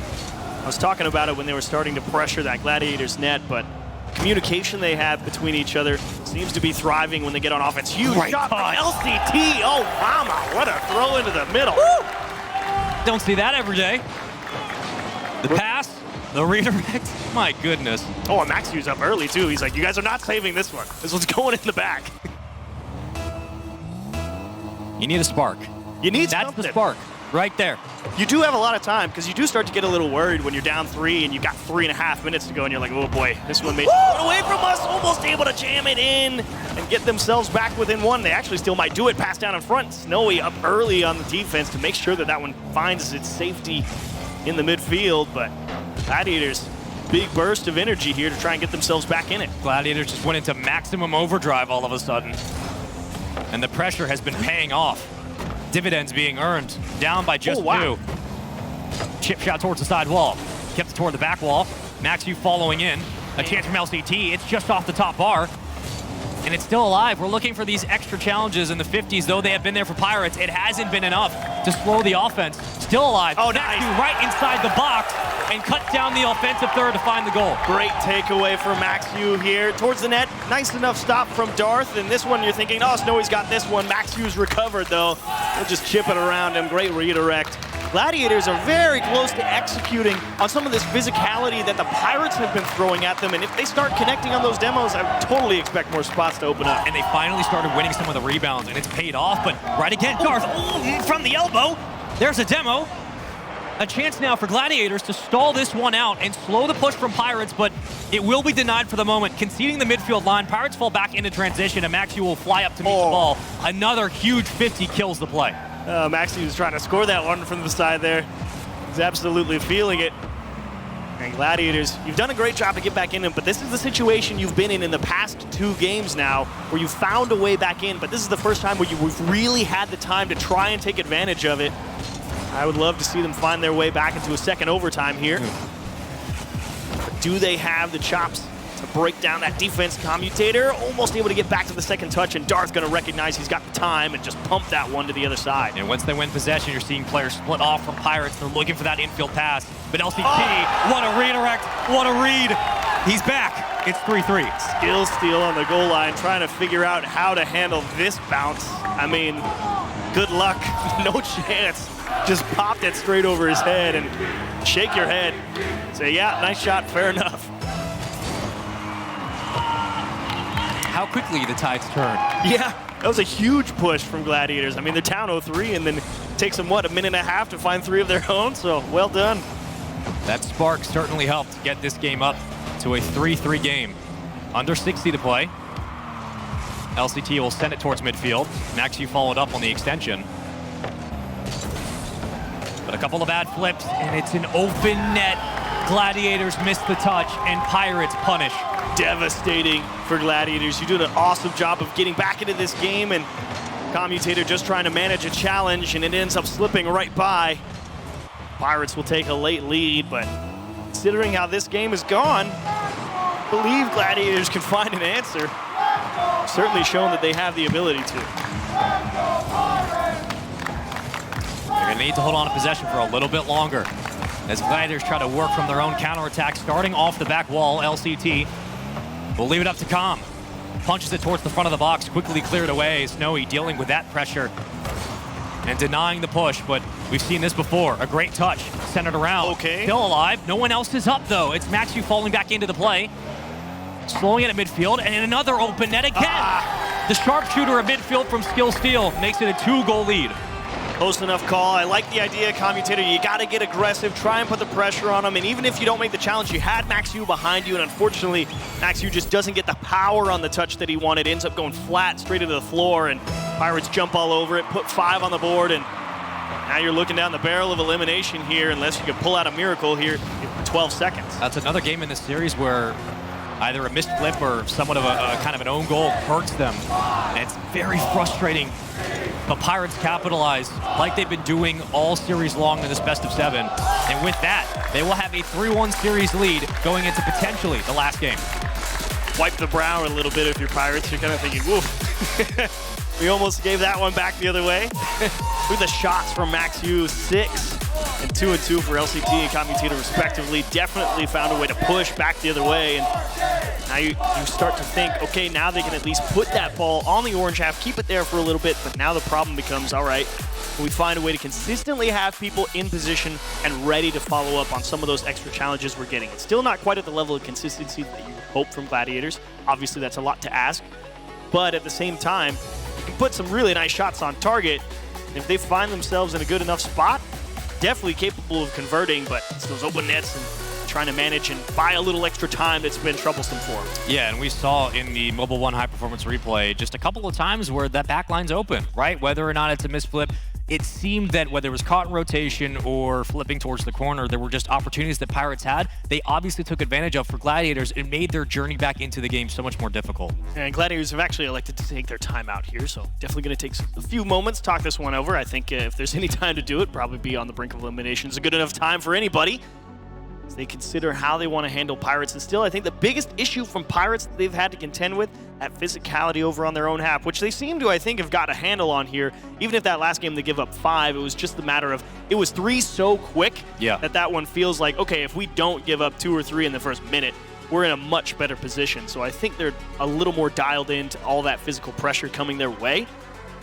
I was talking about it when they were starting to pressure that Gladiators net, but communication they have between each other seems to be thriving when they get on offense. Huge shot from LCT. Oh, mama, what a throw into the middle. Woo! Don't see that every day. The pass, the redirect, my goodness. Oh, and Maxiu's up early too. He's like, you guys are not saving this one. This one's going in the back. You need a spark. You need That's something. the spark, right there. You do have a lot of time because you do start to get a little worried when you're down 3 and you've got 3.5 minutes to go and you're like, oh boy, this one may get away from us, almost able to jam it in and get themselves back within 1. They actually still might do it, pass down in front. Snowy up early on the defense to make sure that that one finds its safety in the midfield, but Gladiators, big burst of energy here to try and get themselves back in it. Gladiators just went into maximum overdrive all of a sudden. And the pressure has been paying off. Dividends being earned, down by just 2. Chip shot towards the side wall, kept it toward the back wall. Maxiu following in, a chance from LCT, it's just off the top bar. And it's still alive. We're looking for these extra challenges in the 50s, though they have been there for Pirates. It hasn't been enough to slow the offense. Still alive. Oh, nice. Maxiu right inside the box and cuts down the offensive third to find the goal. Great takeaway for Maxiu here towards the net. Nice enough stop from Darth. And this one you're thinking, oh, Snowy's got this one. Maxiu's recovered though. We'll just chip it around him. Great redirect. Gladiators are very close to executing on some of this physicality that the Pirates have been throwing at them. And if they start connecting on those demos, I totally expect more spots to open up. And they finally started winning some of the rebounds, and it's paid off. But right again, Darth from the elbow. There's a demo. A chance now for Gladiators to stall this one out and slow the push from Pirates, but it will be denied for the moment. Conceding the midfield line, Pirates fall back into transition, and Maxiu will fly up to meet the ball. Another huge 50 kills the play. Maxiu was trying to score that one from the side there. He's absolutely feeling it. And Gladiators, you've done a great job to get back in, but this is the situation you've been in the past 2 games now, where you found a way back in, but this is the first time where you've really had the time to try and take advantage of it. I would love to see them find their way back into a second overtime here. But do they have the chops to break down that defense? Commutator almost able to get back to the second touch, and Darth's going to recognize he's got the time and just pump that one to the other side. And once they win possession, you're seeing players split off from Pirates. They're looking for that infield pass. But LCT, what a redirect, what a read. He's back. It's 3-3. Skill steal on the goal line, trying to figure out how to handle this bounce. I mean, good luck, no chance. Just popped it straight over his head and shake your head. Say, yeah, nice shot, fair enough. How quickly the tides turn. Yeah, that was a huge push from Gladiators. I mean, they're down 0-3 and then it takes them, what, a minute and a half to find 3 of their own? So, well done. That spark certainly helped get this game up to a 3-3 game. Under 60 to play. LCT will send it towards midfield. Maxiu followed up on the extension. But a couple of bad flips, and it's an open net. Gladiators miss the touch, and Pirates punish. Devastating for Gladiators. You did an awesome job of getting back into this game, and Commutator just trying to manage a challenge, and it ends up slipping right by. Pirates will take a late lead, but considering how this game has gone, I believe Gladiators can find an answer. Certainly shown that they have the ability to. They're going to need to hold on to possession for a little bit longer as Gladiators try to work from their own counterattack, starting off the back wall. LCT will leave it up to Com. Punches it towards the front of the box, quickly cleared away. Snowy dealing with that pressure and denying the push, but we've seen this before. A great touch, centered around. Okay. Still alive. No one else is up, though. It's Maxiu falling back into the play. Slowing it at midfield, and another open net again. The sharpshooter at midfield from Skill Steal makes it a 2-goal lead. Close enough call. I like the idea, Commutator. You got to get aggressive, try and put the pressure on him, and even if you don't make the challenge, you had Maxiu behind you, and unfortunately, Maxiu just doesn't get the power on the touch that he wanted. Ends up going flat straight into the floor, and Pirates jump all over it, put 5 on the board, and now you're looking down the barrel of elimination here, unless you can pull out a miracle here in 12 seconds. That's another game in this series where either a missed flip or somewhat of a kind of an own goal hurts them. And it's very frustrating. But Pirates capitalize like they've been doing all series long in this best of 7. And with that, they will have a 3-1 series lead going into potentially the last game. Wipe the brow a little bit if you're Pirates. You're kind of thinking, woof. We almost gave that one back the other way. Look at the shots from Maxiu. 6 And 2-2 for LCT and Commutator respectively. Definitely found a way to push back the other way. And now you start to think, okay, now they can at least put that ball on the orange half, keep it there for a little bit. But now the problem becomes, all right, can we find a way to consistently have people in position and ready to follow up on some of those extra challenges we're getting? It's still not quite at the level of consistency that you would hope from Gladiators. Obviously, that's a lot to ask. But at the same time, you can put some really nice shots on target. And if they find themselves in a good enough spot, definitely capable of converting, but it's those open nets and trying to manage and buy a little extra time that's been troublesome for them. Yeah, and we saw in the Mobile 1 high-performance replay just a couple of times where that backline's open, right? Whether or not it's a misflip, it seemed that whether it was caught in rotation or flipping towards the corner, there were just opportunities that Pirates had. They obviously took advantage of for Gladiators and made their journey back into the game so much more difficult. And Gladiators have actually elected to take their time out here, so definitely going to take a few moments to talk this one over. I think if there's any time to do it, probably be on the brink of elimination. It's a good enough time for anybody as they consider how they want to handle Pirates. And still, I think the biggest issue from Pirates that they've had to contend with, that physicality over on their own half, which they seem to, I think, have got a handle on here. Even if that last game they give up 5, it was just the matter of, it was 3 so quick that one feels like, okay, if we don't give up 2 or 3 in the first minute, we're in a much better position. So I think they're a little more dialed into all that physical pressure coming their way.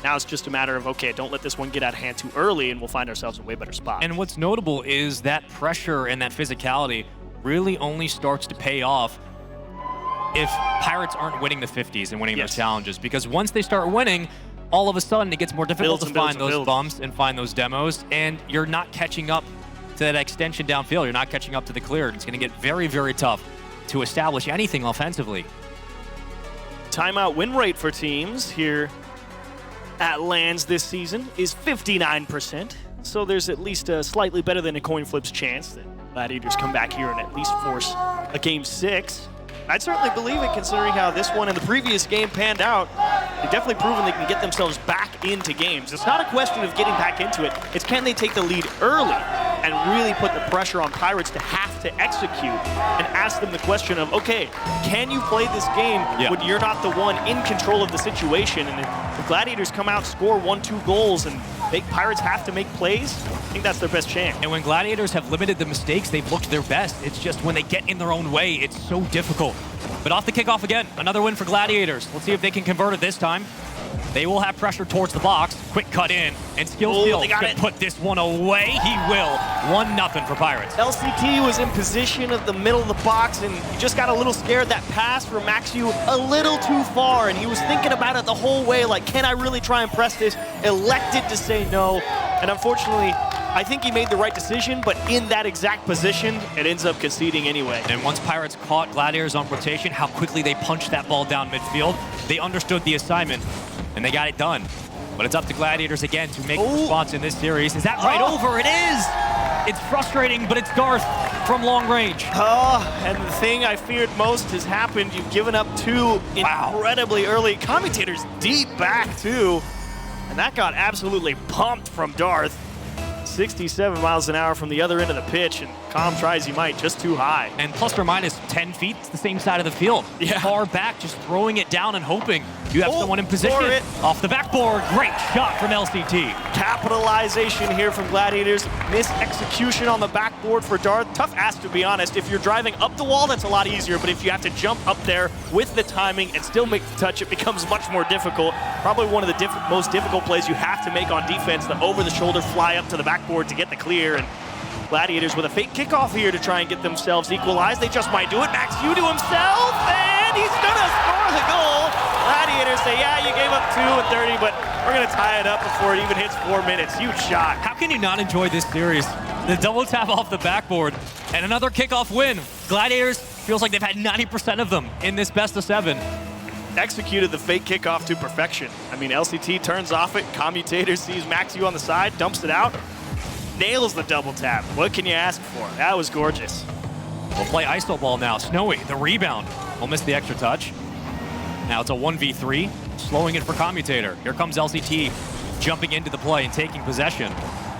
Now it's just a matter of, okay, don't let this one get out of hand too early and we'll find ourselves in a way better spot. And what's notable is that pressure and that physicality really only starts to pay off if Pirates aren't winning the 50s and winning those challenges. Because once they start winning, all of a sudden it gets more difficult to find those bumps and find those demos, and you're not catching up to that extension downfield. You're not catching up to the clear. It's going to get very, very tough to establish anything offensively. Timeout win rate for teams here at LANs this season is 59%. So there's at least a slightly better than a coin flip's chance that Gladiators come back here and at least force a game 6. I'd certainly believe it, considering how this one and the previous game panned out. They've definitely proven they can get themselves back into games. It's not a question of getting back into it. It's can they take the lead early and really put the pressure on Pirates to have to execute and ask them the question of, okay, can you play this game when you're not the one in control of the situation? And if the Gladiators come out, score 1-2 goals, and make Pirates have to make plays, I think that's their best chance. And when Gladiators have limited the mistakes, they've looked their best. It's just when they get in their own way, it's so difficult. But off the kickoff again, another win for Gladiators. Let's see if they can convert it this time. They will have pressure towards the box. Quick cut in, and Skillsfield can put this one away. He will. 1-0 for Pirates. LCT was in position of the middle of the box, and he just got a little scared. That pass for Maxiu a little too far, and he was thinking about it the whole way, like, can I really try and press this? Elected to say no, and unfortunately, I think he made the right decision, but in that exact position, it ends up conceding anyway. And once Pirates caught Gladiators on rotation, how quickly they punched that ball down midfield. They understood the assignment, and they got it done. But it's up to Gladiators again to make a response in this series. Is that right over? It is! It's frustrating, but it's Darth from long range. And the thing I feared most has happened. You've given up 2 incredibly early. Commutators deep back, too. And that got absolutely pumped from Darth. 67 miles an hour from the other end of the pitch, and Com tries he might, just too high. And plus or minus 10 feet, it's the same side of the field. Far back, just throwing it down and hoping you have someone in position. Off the backboard, great shot from LCT. Capitalization here from Gladiators. Missed execution on the backboard for Darth. Tough ask, to be honest. If you're driving up the wall, that's a lot easier, but if you have to jump up there with the timing and still make the touch, it becomes much more difficult. Probably one of the most difficult plays you have to make on defense, the over-the-shoulder fly up to the backboard to get the clear. And Gladiators with a fake kickoff here to try and get themselves equalized. They just might do it. Maxiu to himself, and he's gonna score the goal. Gladiators say, yeah, you gave up 2 and 30, but we're gonna tie it up before it even hits 4 minutes. Huge shot. How can you not enjoy this series? The double tap off the backboard and another kickoff win. Gladiators feels like they've had 90% of them in this best of 7. Executed the fake kickoff to perfection. I mean, LCT turns off it. Commutator sees Maxiu on the side, dumps it out, nails the double tap. What can you ask for? That was gorgeous. We'll play iso ball now. Snowy, the rebound. We'll miss the extra touch. Now it's a 1v3, slowing it for Commutator. Here comes LCT jumping into the play and taking possession.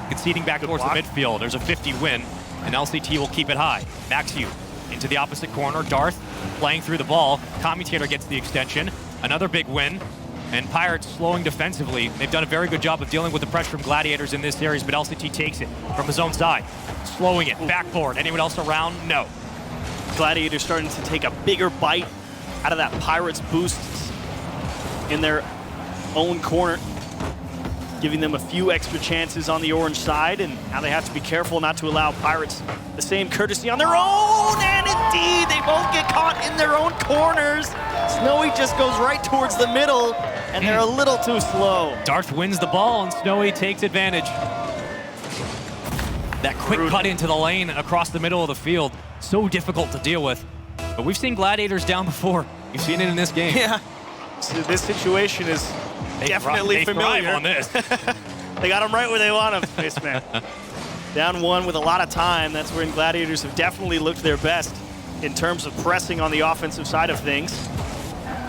Conceding back towards the midfield. There's a 50 win, and LCT will keep it high. Maxiu into the opposite corner. Darth playing through the ball. Commutator gets the extension. Another big win. And Pirates slowing defensively. They've done a very good job of dealing with the pressure from Gladiators in this series, but LCT takes it from his own side. Slowing it, backboard. Anyone else around? No. Gladiators starting to take a bigger bite out of that Pirates boost in their own corner, giving them a few extra chances on the orange side, and now they have to be careful not to allow Pirates the same courtesy on their own, and indeed, they both get caught in their own corners. Snowy just goes right towards the middle, and they're a little too slow. Darth wins the ball, and Snowy takes advantage. That quick cut into the lane across the middle of the field, so difficult to deal with. But we've seen Gladiators down before. You've seen it in this game. Yeah, so this situation is definitely familiar. Thrive on this. They got them right where they want them, Spaceman. Down one with a lot of time. That's when Gladiators have definitely looked their best in terms of pressing on the offensive side of things.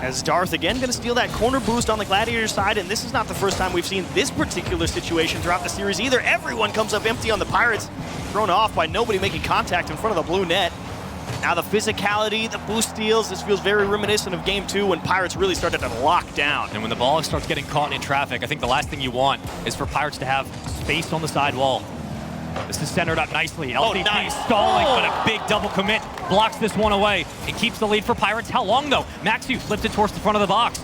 As Darth again going to steal that corner boost on the Gladiators side, and this is not the first time we've seen this particular situation throughout the series either. Everyone comes up empty on the Pirates, thrown off by nobody making contact in front of the blue net. Now the physicality, the boost steals, this feels very reminiscent of Game 2 when Pirates really started to lock down. And when the ball starts getting caught in traffic, I think the last thing you want is for Pirates to have space on the side wall. This is centered up nicely. LCT nice. Stalling, but a big double commit blocks this one away. It keeps the lead for Pirates. How long, though? Maxu flipped it towards the front of the box.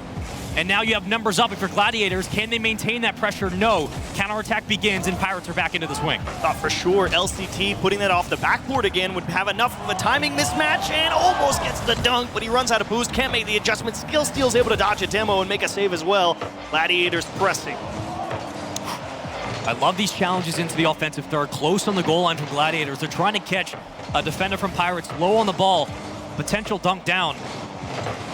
And now you have numbers up. If you're Gladiators, can they maintain that pressure? No. Counterattack begins, and Pirates are back into the swing. Thought for sure LCT putting that off the backboard again would have enough of a timing mismatch and almost gets the dunk, but he runs out of boost, can't make the adjustment. Skill Steal's able to dodge a demo and make a save as well. Gladiators pressing. I love these challenges into the offensive third, close on the goal line from Gladiators. They're trying to catch a defender from Pirates low on the ball. Potential dunk down.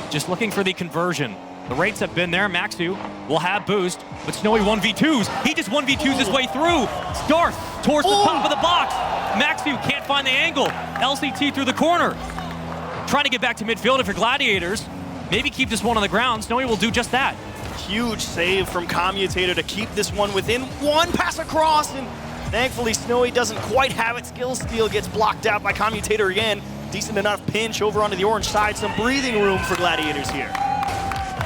Just looking for the conversion. The rates have been there. Maxu will have boost, but Snowy 1v2s. He just 1v2s his way through. Darth towards the top of the box. Maxu can't find the angle. LCT through the corner. Trying to get back to midfield if you're Gladiators. Maybe keep this one on the ground. Snowy will do just that. Huge save from Commutator to keep this one within one pass across, and thankfully Snowy doesn't quite have it. Skill Steal gets blocked out by Commutator again. Decent enough pinch over onto the orange side. Some breathing room for Gladiators here.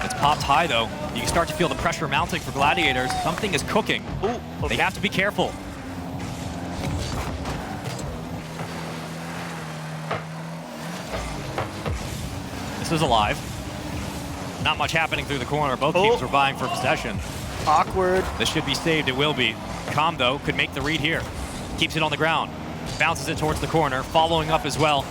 It's popped high, though. You can start to feel the pressure mounting for Gladiators. Something is cooking. Ooh, okay. They have to be careful. This is alive. Not much happening through the corner. Both teams are vying for possession. Awkward. This should be saved. It will be. Com, though, could make the read here. Keeps it on the ground. Bounces it towards the corner. Following up as well.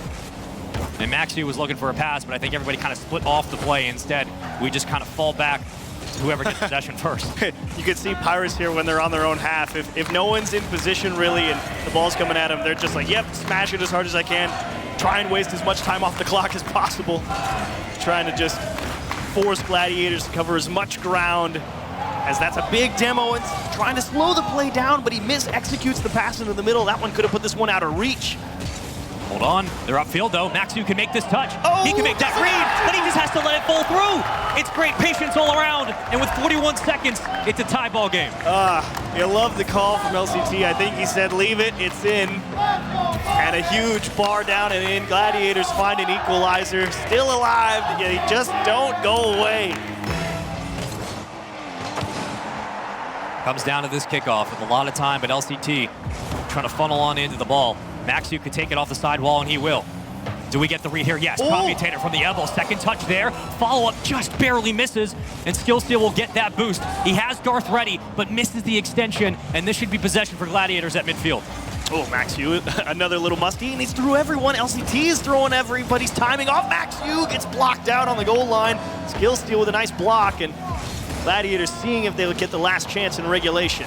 And Maxu was looking for a pass, but I think everybody kind of split off the play. Instead, we just kind of fall back to whoever gets possession first. You can see Pirates here when they're on their own half. If no one's in position really and the ball's coming at them, they're just like, yep, smash it as hard as I can. Try and waste as much time off the clock as possible. Trying to just force Gladiators to cover as much ground, as that's a big demo, and trying to slow the play down, but he mis-executes the pass into the middle. That one could have put this one out of reach. Hold on, they're upfield though. Maxu can make this touch. He can make that read, but he just has to let it fall through. It's great patience all around, and with 41 seconds, it's a tie ball game. You love the call from LCT. I think he said, leave it, it's in. And a huge bar down and in. Gladiators find an equalizer. Still alive, they just don't go away. Comes down to this kickoff with a lot of time, but LCT trying to funnel on into the ball. Maxu could take it off the sidewall, and he will. Do we get the read here? Yes, Commutator from the elbow. Second touch there. Follow-up just barely misses, and Skill Steal will get that boost. He has Darth ready, but misses the extension, and this should be possession for Gladiators at midfield. Oh, Maxu, another little musty, and he's through everyone. LCT is throwing everybody's timing off. Maxu gets blocked out on the goal line. Skill Steal with a nice block, and Gladiators seeing if they would get the last chance in regulation.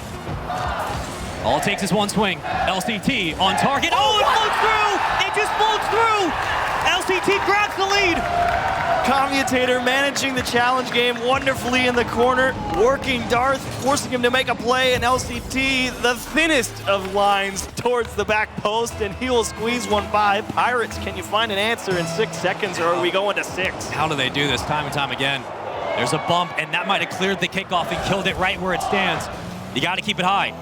All it takes is one swing. LCT on target. Oh, it floats through! It just floats through! LCT grabs the lead! Commutator managing the challenge game wonderfully in the corner, working Darth, forcing him to make a play, and LCT, the thinnest of lines towards the back post, and he will squeeze one by. Pirates, can you find an answer in 6 seconds, or are we going to 6? How do they do this time and time again? There's a bump, and that might have cleared the kickoff and killed it right where it stands. You got to keep it high.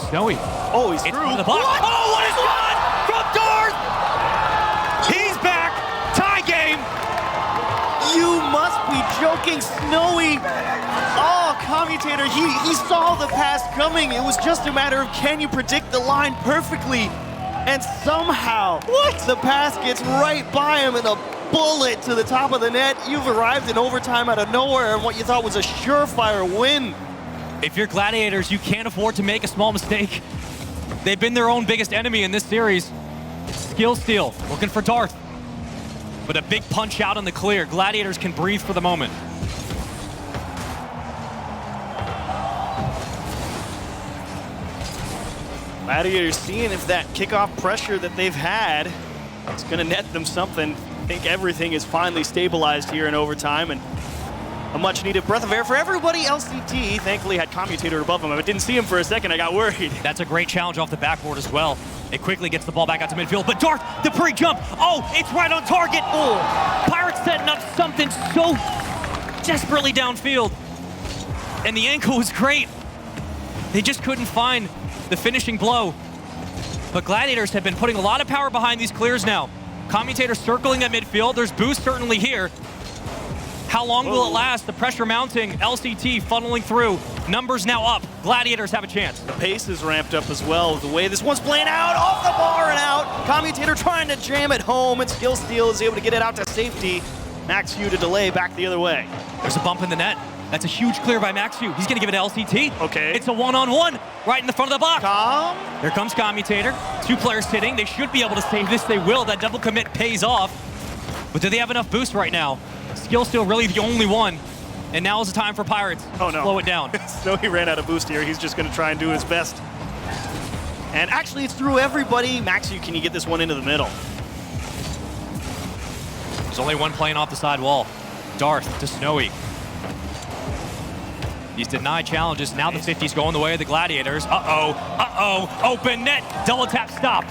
Snowy. Oh, he's it's through. The box. What? Oh, what is one from Darth? He's back. Tie game. You must be joking, Snowy. Oh, Commutator, he saw the pass coming. It was just a matter of can you predict the line perfectly? And somehow, the pass gets right by him and a bullet to the top of the net. You've arrived in overtime out of nowhere and what you thought was a surefire win. If you're Gladiators, you can't afford to make a small mistake. They've been their own biggest enemy in this series. Skill steal, looking for Darth. But a big punch out in the clear. Gladiators can breathe for the moment. Gladiators seeing if that kickoff pressure that they've had is going to net them something. I think everything is finally stabilized here in overtime, and a much-needed breath of air for everybody. LCT thankfully had Commutator above him. I didn't see him for a second. I got worried. That's a great challenge off the backboard as well. It quickly gets the ball back out to midfield, but Darth, the pre-jump. Oh, it's right on target. Oh, Pirates setting up something so desperately downfield. And the ankle was great. They just couldn't find the finishing blow. But Gladiators have been putting a lot of power behind these clears now. Commutator circling at midfield. There's boost certainly here. How long will it last? The pressure mounting. LCT funneling through. Numbers now up. Gladiators have a chance. The pace is ramped up as well. The way this one's playing out, off the bar and out. Commutator trying to jam it home, and Skill Steal is able to get it out to safety. Maxiu to delay back the other way. There's a bump in the net. That's a huge clear by Maxiu. He's going to give it to LCT. Okay. It's a one-on-one right in the front of the box. Here comes Commutator. Two players hitting. They should be able to save this. They will. That double commit pays off. But do they have enough boost right now? Skill still really the only one. And now is the time for Pirates. Oh, no. Slow it down. So he ran out of boost here. He's just going to try and do his best. And actually, it's through everybody. Maxiu, can you get this one into the middle? There's only one playing off the side wall. Darth to Snowy. He's denied challenges. Now the 50's going the way of the Gladiators. Open net. Double tap stop.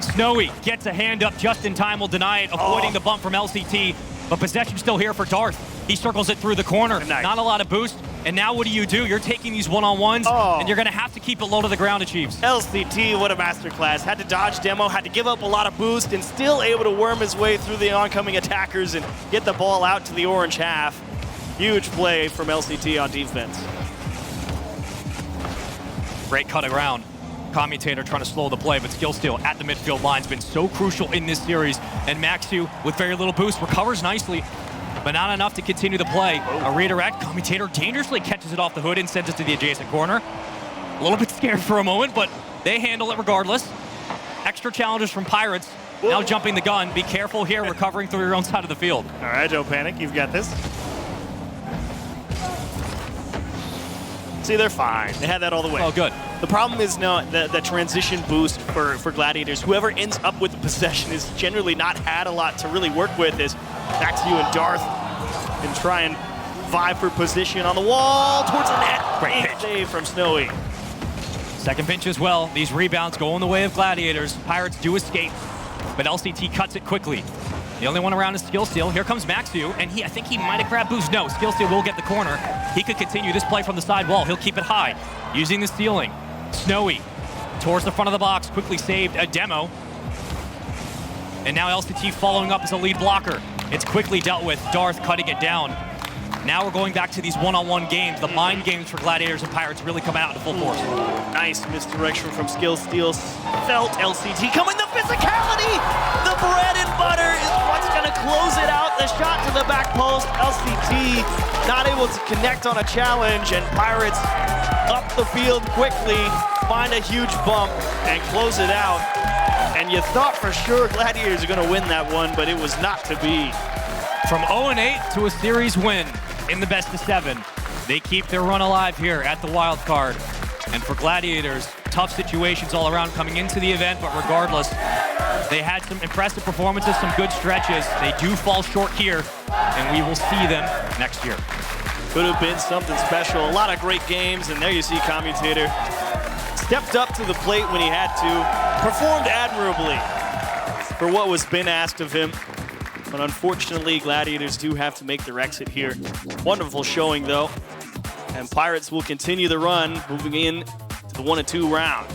Snowy gets a hand up just in time. Will deny it, avoiding the bump from LCT. But possession still here for Darth. He circles it through the corner. Nice. Not a lot of boost. And now what do? You're taking these one-on-ones, and you're going to have to keep it low to the ground, Chiefs. LCT, what a masterclass. Had to dodge demo, had to give up a lot of boost, and still able to worm his way through the oncoming attackers and get the ball out to the orange half. Huge play from LCT on defense. Great cut around. Commutator trying to slow the play, but Skill Steal at the midfield line's been so crucial in this series. And Maxiu, with very little boost, recovers nicely, but not enough to continue the play. A redirect. Commutator dangerously catches it off the hood and sends it to the adjacent corner. A little bit scared for a moment, but they handle it regardless. Extra challenges from Pirates. Now jumping the gun. Be careful here, recovering through your own side of the field. All right, don't panic. You've got this. See, they're fine. They had that all the way. Oh, good. The problem is not the transition boost for Gladiators. Whoever ends up with the possession has generally not had a lot to really work with. As Maxiu and Darth can try and vie for position on the wall towards the net. Great pitch. Save from Snowy. Second pinch as well. These rebounds go in the way of Gladiators. Pirates do escape, but LCT cuts it quickly. The only one around is Skill Steal. Here comes Maxiu, and I think he might have grabbed boost. No, Skill Steal will get the corner. He could continue this play from the side wall. He'll keep it high, using the stealing. Snowy towards the front of the box, quickly saved a demo. And now LCT following up as a lead blocker. It's quickly dealt with, Darth cutting it down. Now we're going back to these one-on-one games. The mind games for Gladiators and Pirates really coming out in full force. Nice misdirection from Skill Steal. Felt LCT coming. The physicality! The bread and butter is what's going to close it out. The shot to the back post. LCT not able to connect on a challenge, and Pirates up the field quickly, find a huge bump, and close it out. And you thought for sure Gladiators are going to win that one, but it was not to be. From 0-8 to a series win in the best of 7. They keep their run alive here at the Wildcard. And for Gladiators, tough situations all around coming into the event, but regardless, they had some impressive performances, some good stretches. They do fall short here, and we will see them next year. Could have been something special. A lot of great games, and there you see Commutator. Stepped up to the plate when he had to. Performed admirably for what was been asked of him. But unfortunately, Gladiators do have to make their exit here. Wonderful showing, though. And Pirates will continue the run, moving in to the 1-2 round.